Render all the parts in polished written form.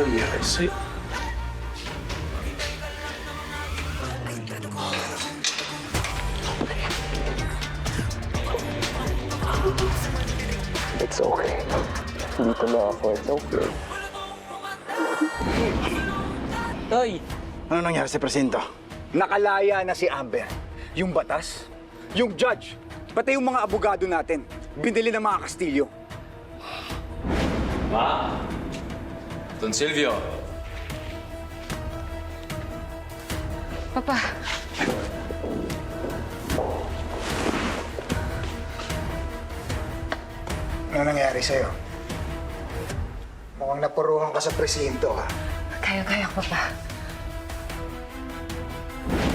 nangyari sa'yo? It's okay. Dito na ako. It's okay. Toy! Ano nangyari sa presinto? Nakalaya na si Amber. Yung batas, yung judge, pati yung mga abogado natin, binili ng mga Kastilyo. Ma! Don Silvio! Papa, Ano nangyari sa'yo? Mukhang napuruhan ka sa presinto, ha? kaya ko, Papa.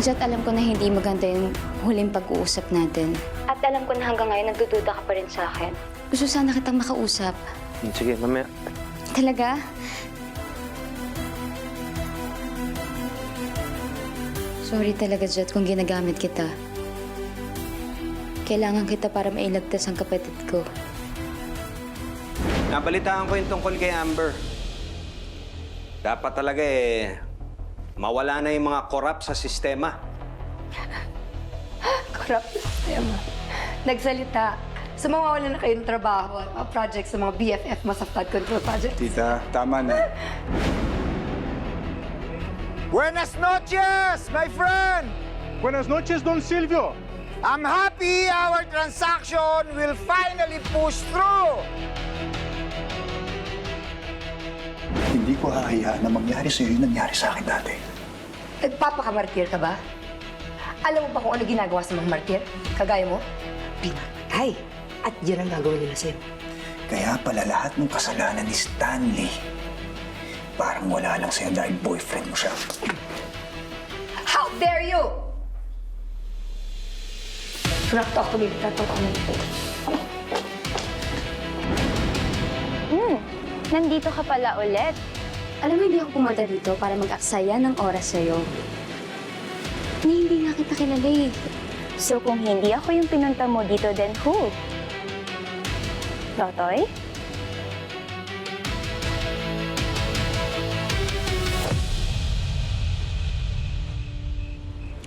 Jat, alam ko na hindi maganda yung huling pag-uusap natin. At alam ko na hanggang ngayon nagdududa ka pa rin sa akin. Gusto sana kitang makausap. Sige, mamaya. Talaga? Sorry talaga, Jat, kung ginagamit kita. Kailangan kita para mailigtas ang kapatid ko. Nabalitaan ko yung tungkol kay Amber. Dapat talaga mawala na yung mga korap sa sistema. Corrupt system. Nagsalita. So, mawawalan na kayo ng trabaho at mga projects sa mga BFF, Mass Flood Control Project. Tita, tama na. Buenas noches, my friend! Buenas noches, Don Silvio! I'm happy our transaction will finally push through! Hindi ko hahayaan na mangyari sa'yo yung nangyari sa akin dati. Nagpapakamartir ka ba? Alam mo ba kung ano ginagawa sa mga martir? Kagaya mo? Pinatay. At yan ang gagawin nila sa'yo. Kaya pala lahat ng kasalanan ni Stanley, parang wala lang sa'yo dahil boyfriend mo siya. How dare you! Do not talk to me. Do not talk to me. Nandito ka pala ulit. Alam mo, hindi ako pumunta dito para mag-aksaya ng oras sa'yo. Hindi nga kita kilala eh. So kung hindi ako yung pinunta mo dito, then who? Totoy?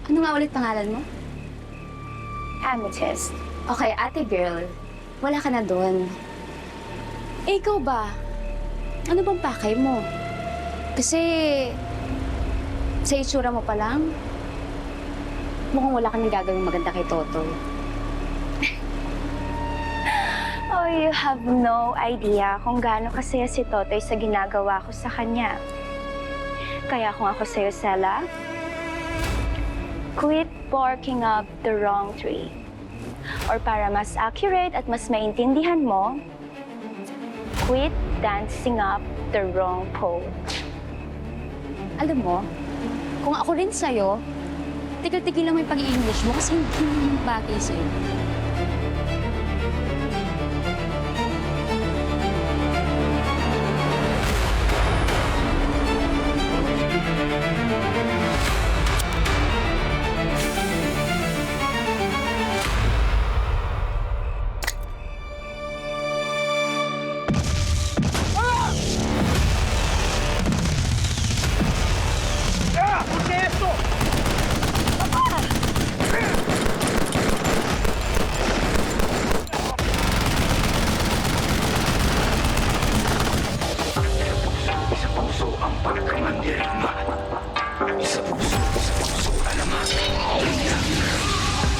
Ano nga ulit pangalan mo? Amethyst. Okay, ate girl. Wala ka na doon. Eh, ikaw ba? Ano bang pakay mo? Kasi sa itsura mo pa lang, mukhang wala ka nang gagawing maganda kay Totoy. Oh, you have no idea kung gaano kasaya si Totoy sa ginagawa ko sa kanya. Kaya kung ako sa'yo, Sela, quit barking up the wrong tree. Or para mas accurate at mas maintindihan mo, quit dancing up the wrong pole. Alam mo, kung ako rin sa'yo, tigil-tigil lang mo yung pag-i-English mo kasi hindi bagay sa'yo.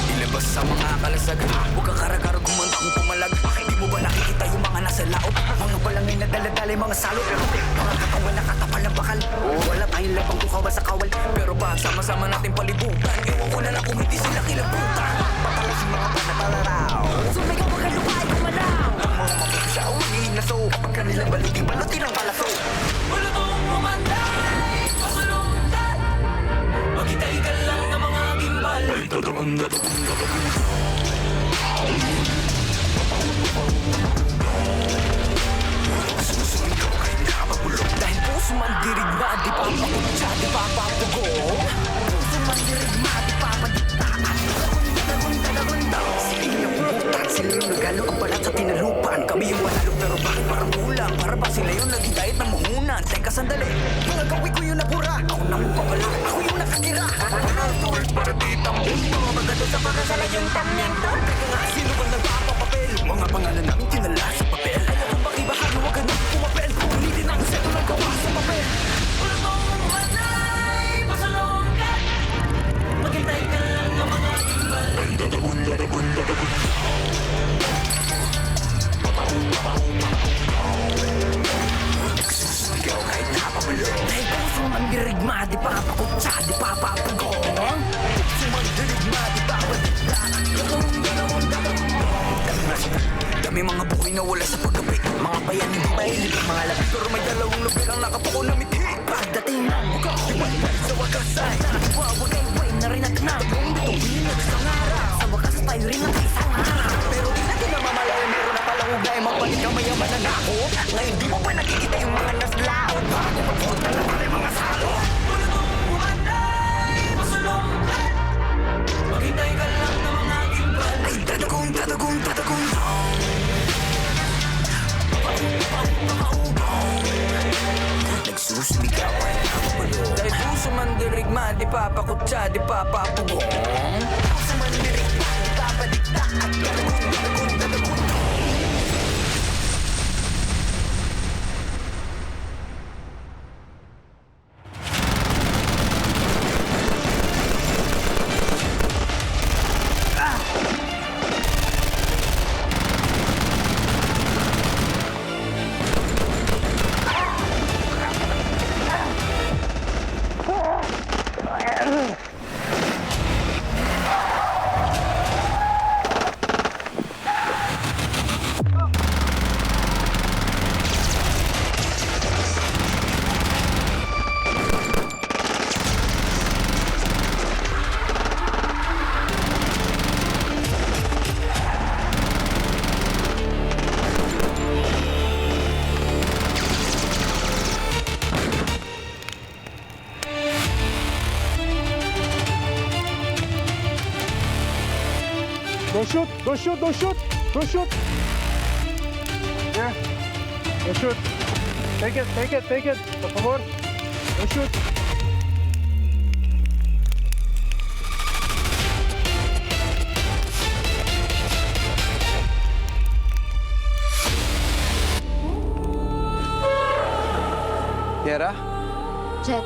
Ilabas sa mga kalasag, huwag kang karagar gumanda kung pumalag. Di mo ba nakikita yung mga nasa laot? Mga balangay na daladalay, mga salot. Mga katawan na katapal ng bakal. Wala tayong labang kukawa sa kawal. Pero ba sama-sama natin palibutan? Ewan ko na lang kung hindi sila kilabutan. Patalas yung mga panatalaraw. Sumigaw wag ka lumay kumanaw. Ang mga mapusaw, hihinaso. Pag kanilang baliti, balutin ang palaso. Wala tong umanday, pasalundan. Magitay ka lang ng mga gimbal. Ay, totoo na to. Susunod kay nakapagulog. Dahil puso man dirigma, di pa maputsa, di pa papugo. Puso man dirigma, di pa padiktaan. Lagunda, lagunda, lagunda. Sige ayuntamiento. Teka nga, sino ba nagpapapapel? Mga pangalan namin tinala sa papel. Kaya kung bakibahagi, huwag ka nang pumapel. Ulitin ang seto ng gawa sa papel. Maghintay ka lang ng mga imbal. Nagsusuligaw kahit napapalo. Dahil puso mandirigma, di pa kapakutsa, di pa papagong. Puso mandirigma, di pa kapakutsa. Dami mga buhay na wala sa paggabi. Mga bayan hindi mahilig, mga lapit. Pero may dalawang lubi ang nakapuko na mithi. Pagdating ng buka, iwalay sa wakas ay wawagay-way na rin at nabong bituin at isang araw. Sa wakas tayo rin ang isang araw. Pero di natin namamalaw, meron na palang ugay. Magbalik ang mayaman na nako. Ngayon di mo pa nakikita yung mga naslaot. Bago magpunta na pala yung mga salo. Maghintay ka lang ng mga gimbal. Ay tatagong, tatagong, tatagong. Nagsusumigaw ay nakapalo. Dahil puso mandirigma, di papakutsa, di papapugong. Puso mandirigma, di papadikta at tatagong, tatagong, tatagong. Don't shoot! Don't shoot! Don't shoot! Don't shoot! Yeah. Don't shoot. Take it, take it, take it. Por favor. Don't shoot. Yera? Jet,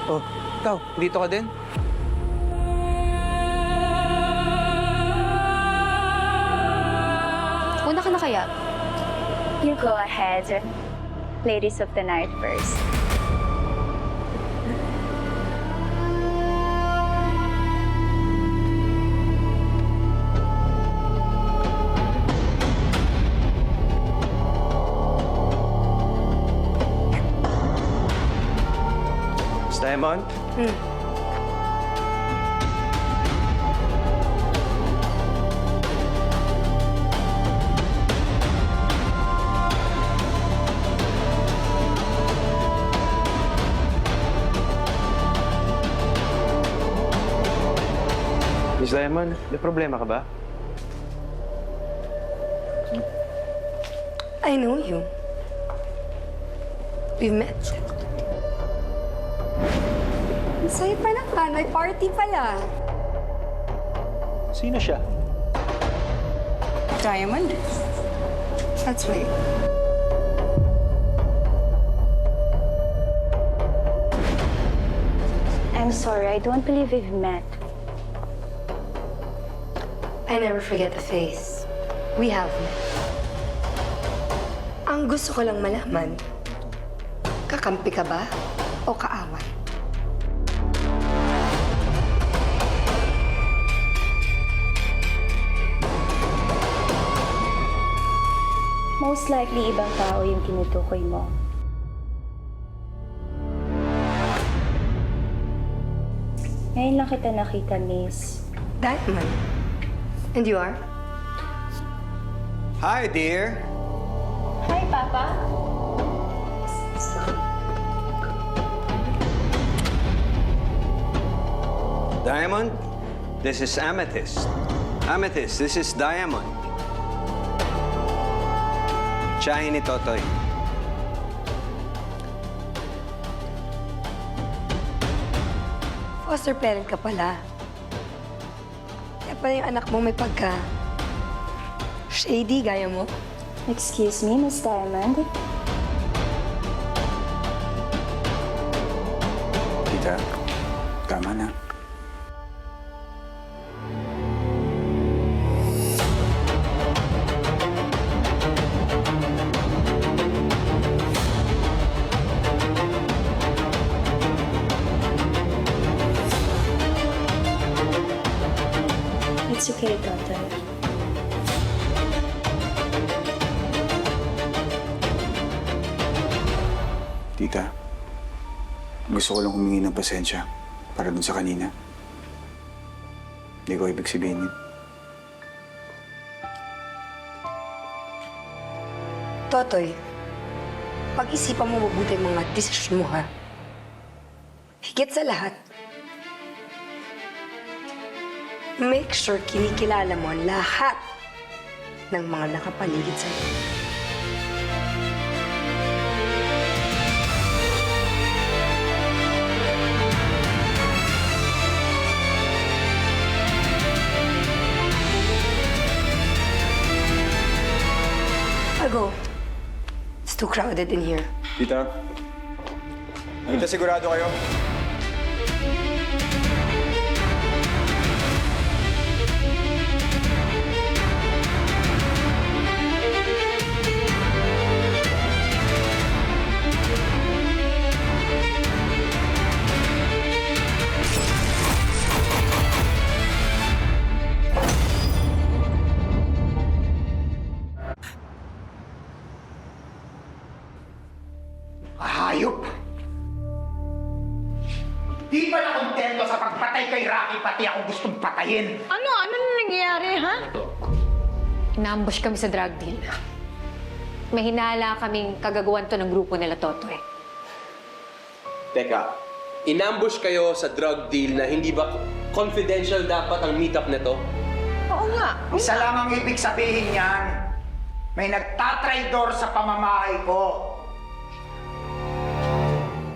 Oh, ikaw, dito ka din? una ka na kaya? You go ahead. Ladies of the night first. Miss Diamond? Miss Diamond, may problema ka ba? I know you. We've met. Ang saya pa naman. May party pala. Sino siya? Diamond? That's right. I'm sorry, I don't believe we've met. I never forget the face. We have met. Ang gusto ko lang malaman, kakampi ka ba o kaaway? Most likely, ibang tao yung tinutukoy mo. Ngayon lang kita nakita, miss. Diamond. And you are? Hi, dear. Hi, Papa. Diamond, this is Amethyst. Amethyst, this is Diamond. Tsahin ni Totoy. Foster parent ka pala. pa yung anak mo may pagka... shady, gaya mo? Excuse me, Miss Diamond. Tita, tama na. It's okay, Totoy. Tita, gusto ko lang humingi ng pasensya para dun sa kanina. Hindi ko ibig sabihin yun. Totoy, pag-isipan mo mabuti ang mga desisyon mo, ha? Higit sa lahat, make sure kinikilala mo ang lahat ng mga nakapaligid sa'yo. I'll go. It's too crowded in here. Tita, sigurado kayo? Hayop! Di ba na kontento sa pagpatay kay Rocky, pati ako gustong patayin? Ano nangyayari, ha? Inaambush kami sa drug deal. May hinala kaming kagagawan to ng grupo nila Totoy. Teka, inambush kayo sa drug deal na hindi ba confidential dapat ang meetup nito? Oo nga. Isa lang ang ibig sabihin niyan. May nagtatraidor sa pamamahay ko.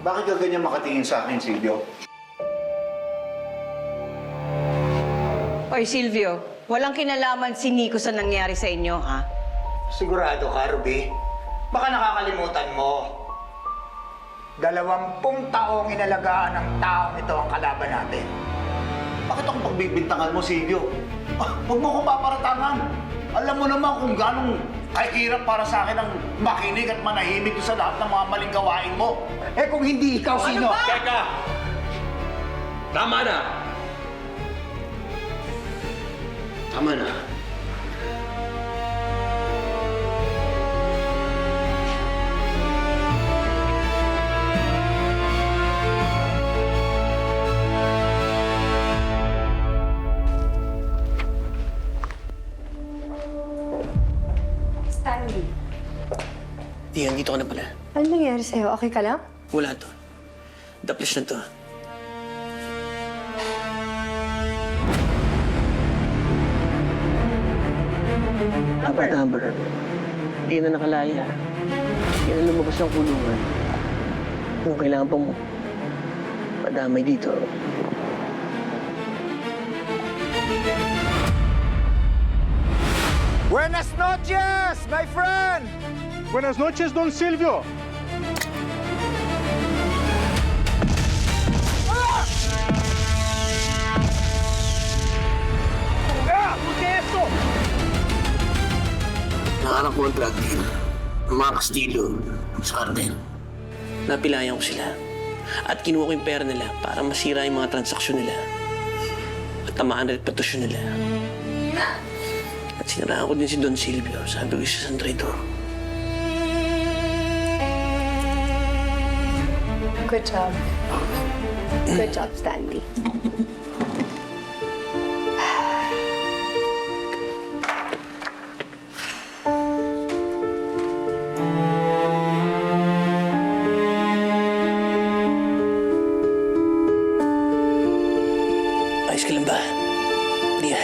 Bakit ka ganyan makatingin sa akin, Silvio? Oy, Silvio, walang kinalaman si Nico sa nangyari sa inyo, ha? Sigurado ka, Ruby? Baka nakakalimutan mo. 20 taong inalagaan ng taong ito ang kalaban natin. Bakit ako pagbibintangan mo, Silvio? Huwag mo ko paparatangan. Alam mo naman kung ganong kahirap para sa akin ang makinig at manahimik sa lahat ng mga maling gawain mo. Eh kung hindi ikaw, sino? Teka! Tama na! Tama na. Stanley, Diyan, dito ka na pala. ano nangyari sa'yo? Okay ka lang? Wala to. Daplis na to. Amber. Hindi na nakalaya. Hindi na lumabas ng kulungan. Kung kailangan pa mo, madamay dito. Buenas noches, my friend! Buenas noches, Don Silvio. Nakarang ko ang drug deal. Ang mga Castillo sa Carden. Napilayan ko sila. At kinuha ko yung pera nila para masira yung mga transaksyon nila. At tamaan ang reputasyon nila. At sinaraan ko din si Don Silvio. Sabi ko siya sa traidor. Good job. Good job, Stanley. Ayos ka lang ba? Lia.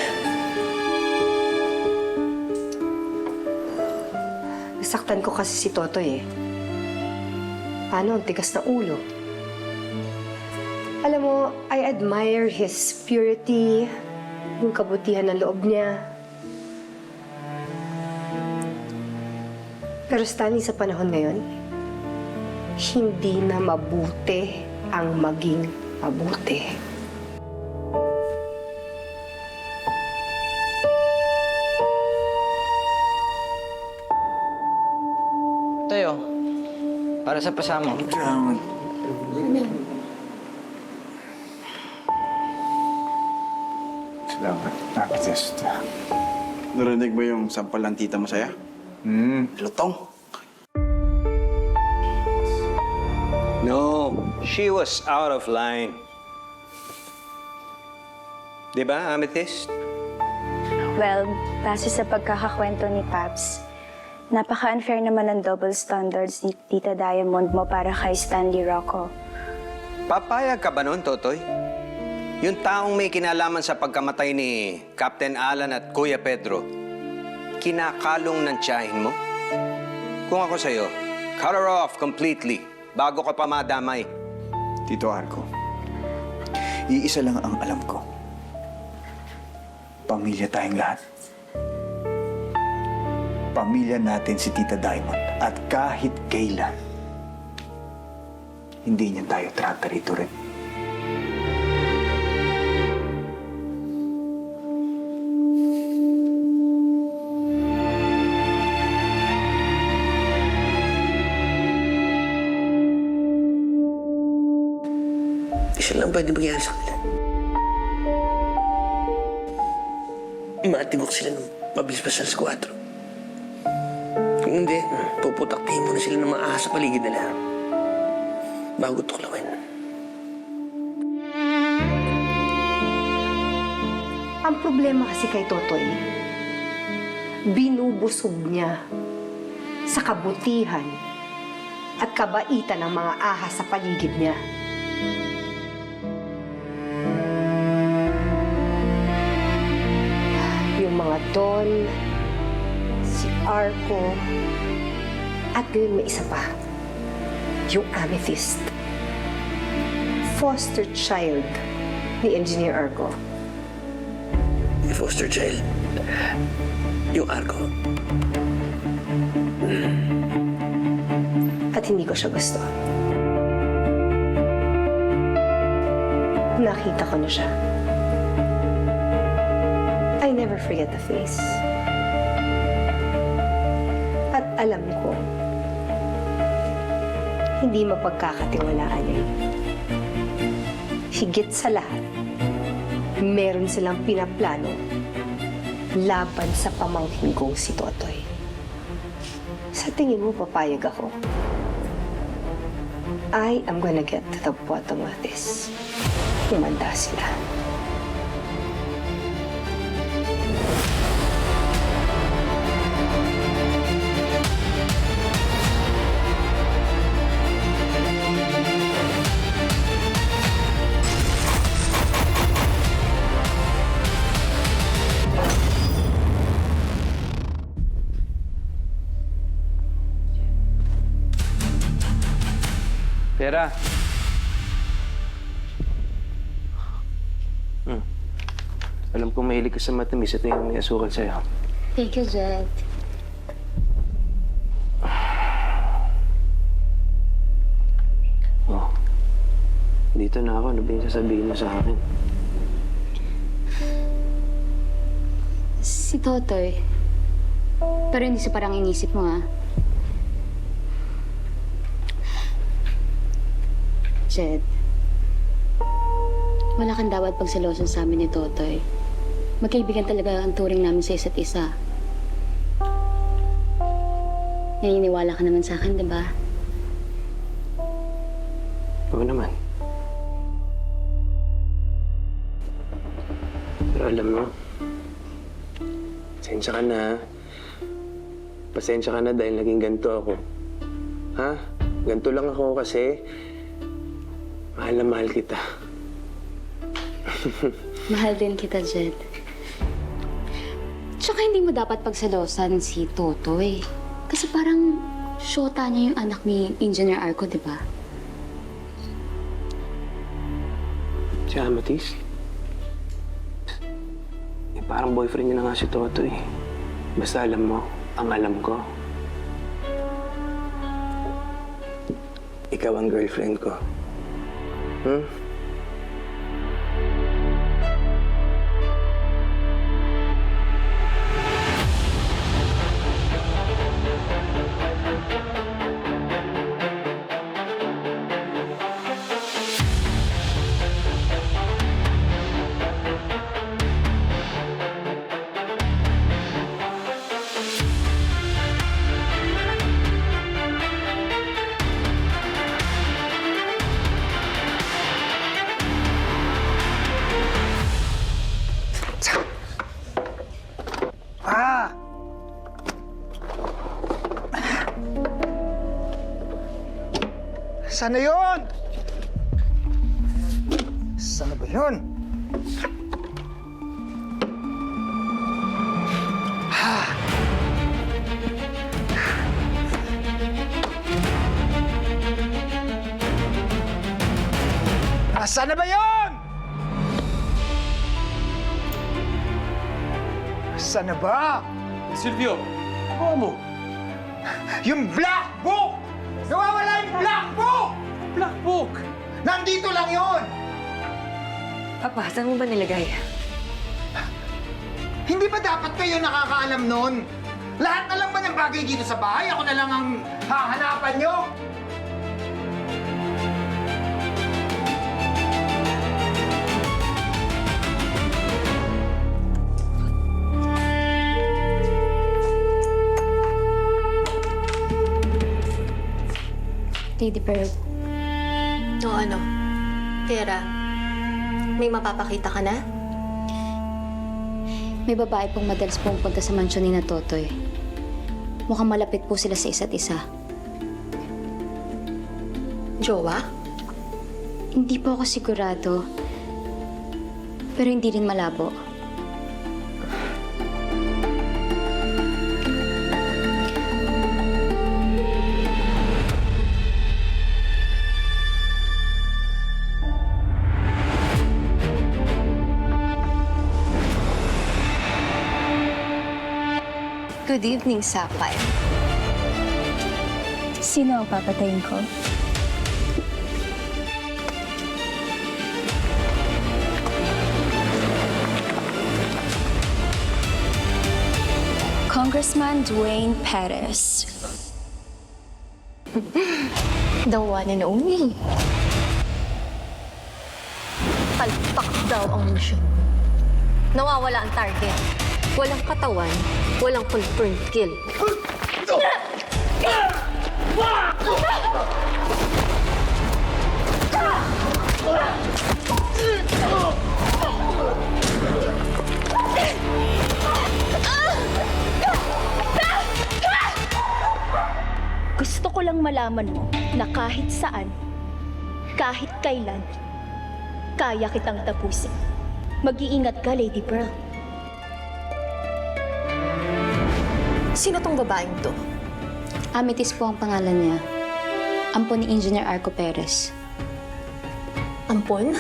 Nasaktan ko kasi si Totoy eh. Paano? Ang tigas na ulo. Alam mo, I admire his purity, yung kabutihan ng loob niya. Pero Stanley, sa panahon ngayon, hindi na mabuti ang maging mabuti. Tayo, para sa pasamo. Salamat. Amethyst. Narinig mo yung sampal ng tita mo sa'yo? Lutong. No, she was out of line. Di ba, Amethyst? Well, base sa pagkakakwento ni Paps, napaka-unfair naman ng double standards ni Tita Diamond mo para kay Stanley Rocco. Papayag ka ba nun, Totoy? Yung taong may kinalaman sa pagkamatay ni Captain Alan at Kuya Pedro, kinakalong ng tiyahin mo? Kung ako sa'yo, cut her off completely bago ka pa madamay. Tito Arco, iisa lang ang alam ko. Pamilya tayong lahat. Pamilya natin si Tita Diamond. At kahit kailan, hindi niya tayo trata-rito rin. Isa lang pwede mangyari sa kanila. Matigok sila ng mabilis pa sa 4. Kung hindi, puputaktihin mo na sila ng maahas sa paligid nila. Bago tuklawin. Ang problema kasi kay Totoy, binubusog niya sa kabutihan at kabaitan ng mga ahas sa paligid niya. Yung mga Don, si Arco, at ngayon may isa pa, yung Amethyst. Foster child ni Engineer Arco. Yung foster child. Yung Arco. At hindi ko siya gusto. Nakita ko na siya. I never forget the face. At alam ko, hindi mapagkakatiwalaan niya. Higit sa lahat, meron silang pinaplano laban sa pamangkin kong si Totoy. Sa tingin mo, papayag ako? I am gonna get to the bottom of this. Humanda sila. Pera. Alam kong mahilig ka sa matamis. Ito yung may asukal sa'yo. Thank you, Jed. Oh. Dito na ako. Ano ba yung sasabihin mo sa akin? Si Totoy. Pero hindi siya parang inisip mo, ha? Jed, wala kang dapat pagselosan sa amin ni Totoy. Magkaibigan talaga ang turing namin sa isa't isa. Naniniwala ka naman sa akin, di ba? Oo naman. Pero alam mo, pasensya ka na. Pasensya ka na dahil naging ganito ako. Ha? Ganito lang ako kasi mahal na mahal kita. Mahal din kita, Jed. Tsaka hindi mo dapat pagselosan si Totoy. Kasi parang syota niya yung anak ni Engineer Arco, di ba? Si Amethyst? Parang boyfriend niya na nga si Totoy. Basta alam mo, ang alam ko, ikaw ang girlfriend ko. Sana yun? Sana ba yun? Sana ba yun? Sana ba? Silvio, ano mo? Yung black book! Nawawala yung black book! Black book! Nandito lang yun! Papa, saan mo ba nilagay? Hindi ba dapat kayo nakakaalam nun? Lahat na lang ba ng bagay dito sa bahay? Ako na lang ang hahanapan nyo? Lady Pearl, O ano? Tera, may mapapakita ka na? may babae pong madalas pumunta sa mansyon ni na Totoy. Mukhang malapit po sila sa isa't isa. Jowa? Hindi po ako sigurado, pero hindi rin malabo. Good evening, Sapphire. Sino ang papatayin ko? Congressman Dwayne Perez. The one and only. Palpak daw ang mission. Nawawala ang target. Walang katawan, walang confirmed kill. Gusto ko lang malaman mo na kahit saan, kahit kailan, kaya kitang tapusin. Mag-iingat ka, Lady Pearl. Sino tong babaeng to? Amethyst po ang pangalan niya. Ampon ni Engineer Arco Perez. Ampon?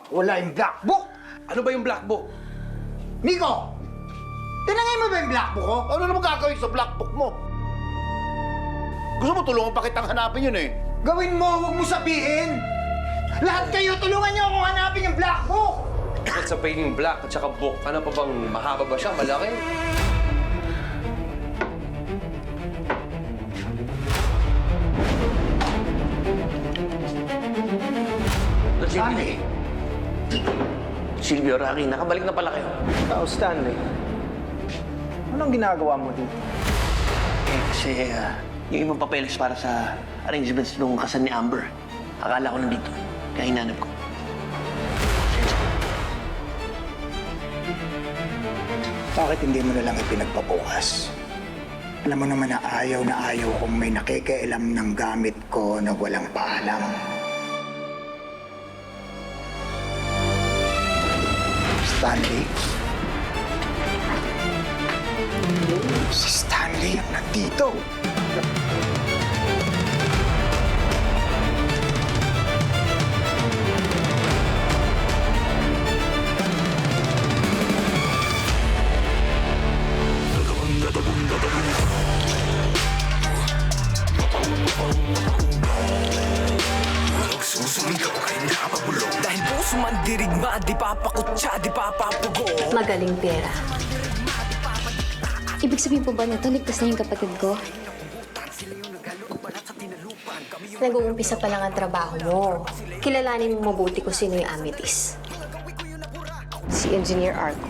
Wala yung black book! Ano ba yung black book? Nico! Tinangay mo ba yung black book ko? Ano naman gagawin sa black book mo? Gusto mo tulungan pa kitang hanapin yun eh. Gawin mo, huwag mo sabihin! Lahat kayo, tulungan niyo akong hanapin yung black book! Bakit sa pagiging black at saka book, ano pa bang mahaba ba siya? Malaki? Stanley! Silvio, Rocky, nakabalik na pala kayo. Stanley. Anong ginagawa mo dito? Kasi yung ibang papeles para sa arrangements nung kasal ni Amber. Akala ko nandito, kaya hinanap ko. Bakit hindi mo na lang ipinagpabukas? Alam mo naman na ayaw kung may nakikialam ng gamit ko na walang paalam. Stanley? Si Stanley ang nandito. Dahil puso man dirigma, di papakutsa, di papapugo. Magaling pera. Ibig sabihin po ba nito, ligtas na yung kapatid ko? Nag-uumpisa pa lang ang trabaho mo. Kilalanin mo mabuti kung sino yung Amethyst. Si Engineer Arco.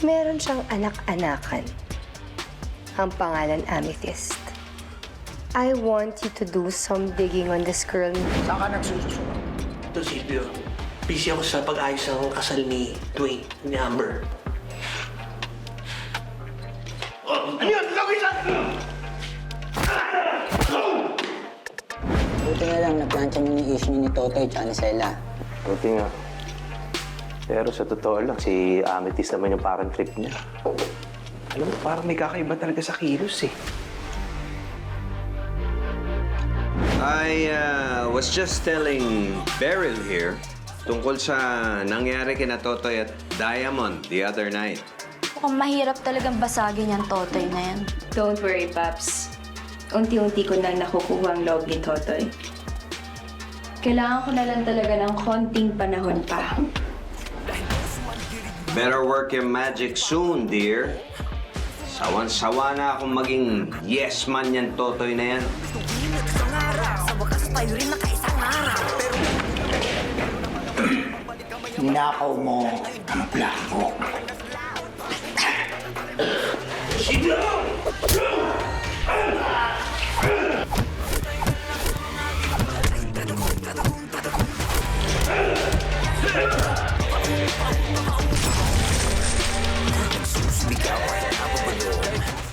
Meron siyang anak-anakan. Ang pangalan Amethyst. I want you to do some digging on this girl. Saan ka nagsususunod? Ito, Silvio. Busy ako sa pag-ayos ng kasal ni Dwayne, ni Amber. Ano yun? Lagay sa... Buti nga lang, naplansya niyo yung issue ni Totoy at ni Sela. Buti nga. Pero sa totoo lang, si Amethyst naman yung parang trip niya. Alam mo, parang may kakaiba talaga sa kilos eh. I was just telling Beryl here tungkol sa nangyari kina Totoy at Diamond the other night. Mukhang mahirap talagang basagin yung Totoy na yan. Don't worry, Paps. Unti-unti ko na nakukuha ang loob ni Totoy. Kailangan ko na lang talaga ng konting panahon pa. Better work your magic soon, dear. Sawan-sawa na akong maging yes man yan Totoy na yan. Sa wakas tayo rin nakaisang araw. Ninakaw mo ang plako. Silvio!